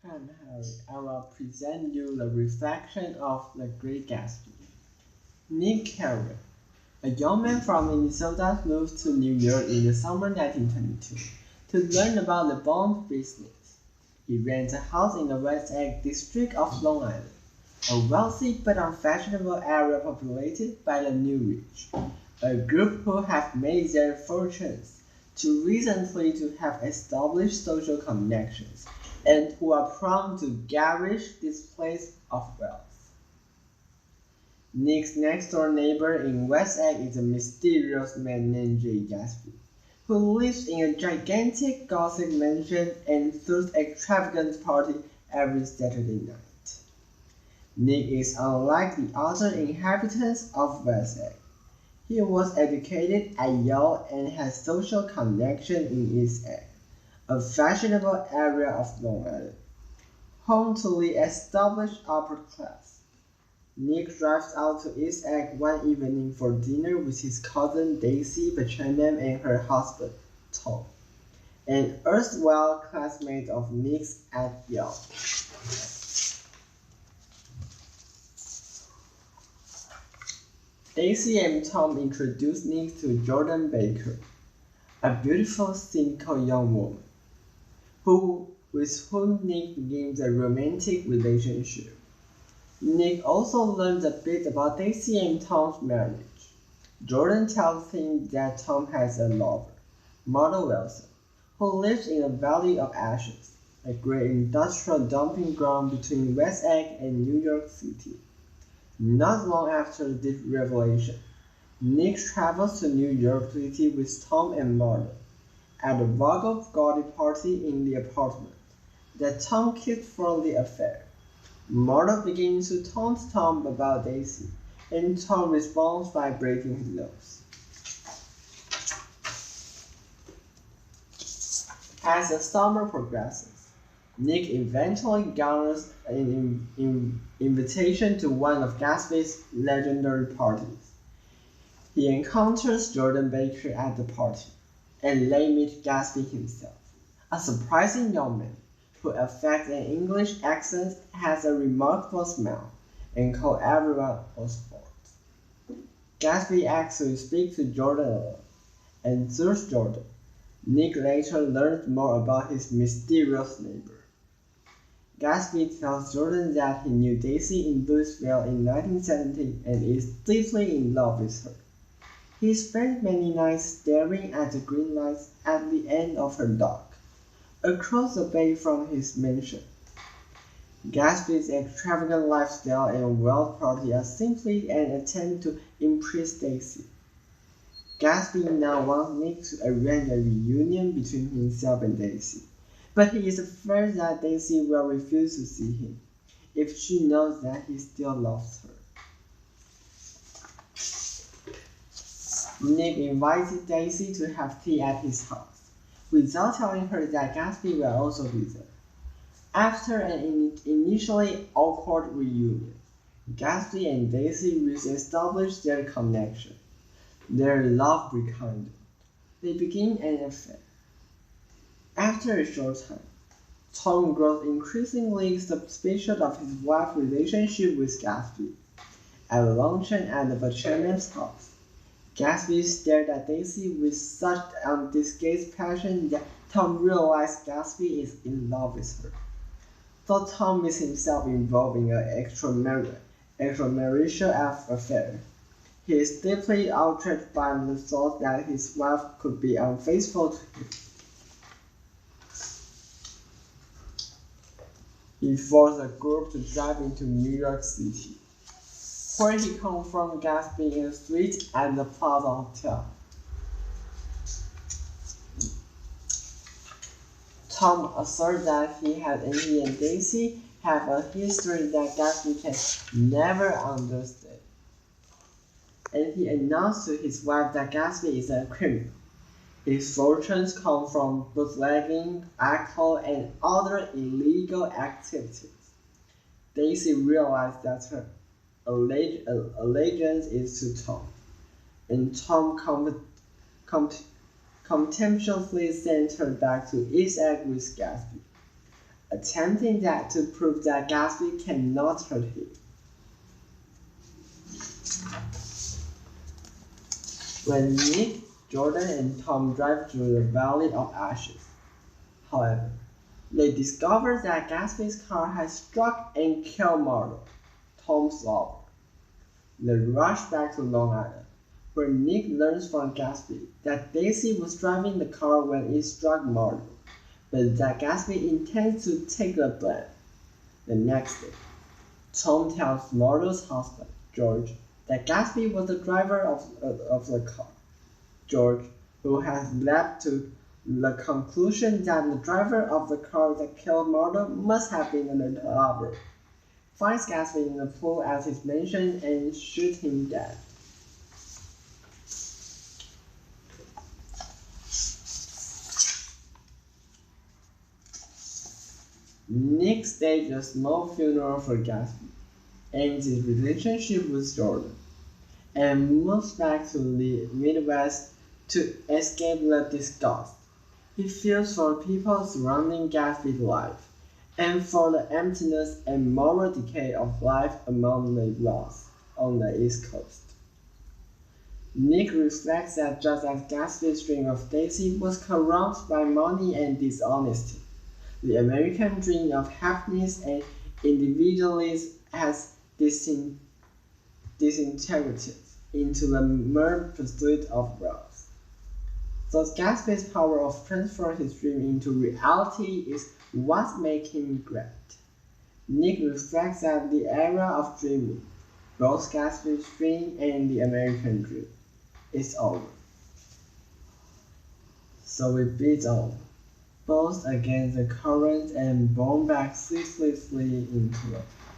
And Harry, I will present you the reflection of the Great Gatsby. Nick Carey, a young man from Minnesota, moved to New York in the summer 1922 to learn about the bond business. He rents a house in the West Egg district of Long Island, a wealthy but unfashionable area populated by the new rich, a group who have made their fortunes too recently to have established social connections and who are prone to garish displays of wealth. Nick's next-door neighbor in West Egg is a mysterious man named Great Gatsby, who lives in a gigantic Gothic mansion and throws extravagant party every Saturday night. Nick is unlike the other inhabitants of West Egg. He was educated at Yale and has social connections in East Egg, a fashionable area of Long Island, home to the established upper class. Nick drives out to East Egg one evening for dinner with his cousin Daisy Buchanan and her husband, Tom, an erstwhile classmate of Nick's at Yale. Daisy and Tom introduce Nick to Jordan Baker, a beautiful, cynical young woman, with whom Nick begins a romantic relationship. Nick also learns a bit about Daisy and Tom's marriage. Jordan tells him that Tom has a lover, Mother Wilson, who lives in the Valley of Ashes, a great industrial dumping ground between West Egg and New York City. Not long after this revelation, Nick travels to New York City with Tom and Mother. At a gaudy party in the apartment that Tom keeps for the affair, Mother begins to taunt Tom about Daisy, and Tom responds by breaking his nose. As the summer progresses, Nick eventually garners an invitation to one of Gatsby's legendary parties. He encounters Jordan Baker at the party, and they meet Gatsby himself, a surprising young man who affects an English accent, has a remarkable smile, and calls everyone Oswald. Gatsby asks to speak to Jordan alone, and through Jordan, Nick later learns more about his mysterious neighbor. Gatsby tells Jordan that he knew Daisy in Louisville in 1970 and is deeply in love with her. He spent many nights staring at the green lights at the end of her dock, across the bay from his mansion. Gatsby's extravagant lifestyle and wealth party are simply an attempt to impress Daisy. Gatsby now wants Nick to arrange a reunion between himself and Daisy, but he is afraid that Daisy will refuse to see him if she knows that he still loves her. Nick invited Daisy to have tea at his house, without telling her that Gatsby will also be there. After an initially awkward reunion, Gatsby and Daisy re-establish their connection. Their love rekindled. They begin an affair. After a short time, Tom grows increasingly suspicious of his wife's relationship with Gatsby. At a luncheon at the Buchanan's house, Gatsby stared at Daisy with such undisguised passion that Tom realized Gatsby is in love with her. Though Tom is himself involved in an extramarital affair, he is deeply outraged by the thought that his wife could be unfaithful to him. He forced the group to drive into New York City, where he confronted Gatsby in the street at the Plaza Hotel. Tom asserts that he and Daisy have a history that Gatsby can never understand, and he announced to his wife that Gatsby is a criminal. His fortunes come from bootlegging, alcohol, and other illegal activities. Daisy realized that her allegiance is to Tom, and Tom contemptuously sent her back to East Egg with Gatsby. attempting to prove that Gatsby cannot hurt him. When Nick, Jordan, and Tom drive through the Valley of Ashes, however, they discover that Gatsby's car has struck and killed Marlo, Tom's lover. They rush back to Long Island, where Nick learns from Gatsby that Daisy was driving the car when it struck Marlo, but that Gatsby intends to take the blame. The next day, Tom tells Marlo's husband, George, that Gatsby was the driver of the car. George, who has leapt to the conclusion that the driver of the car that killed Marlo must have been the lover, finds Gatsby in the pool at his mansion and shoots him dead. Nick staged a small funeral for Gatsby, ends his relationship with Jordan, and moves back to the Midwest to escape the disgust he feels for people surrounding Gatsby's life, and for the emptiness and moral decay of life among the Ross on the East Coast. Nick reflects that just as Gatsby's dream of Daisy was corrupted by money and dishonesty, the American dream of happiness and individualism has disintegrated into the mere pursuit of wealth. Thus, Gatsby's power of transferring his dream into reality is what makes him great. Nick reflects that the era of dreaming, both Gatsby's dream and the American dream, is over. So we beat on, both against the current and borne back ceaselessly into the past.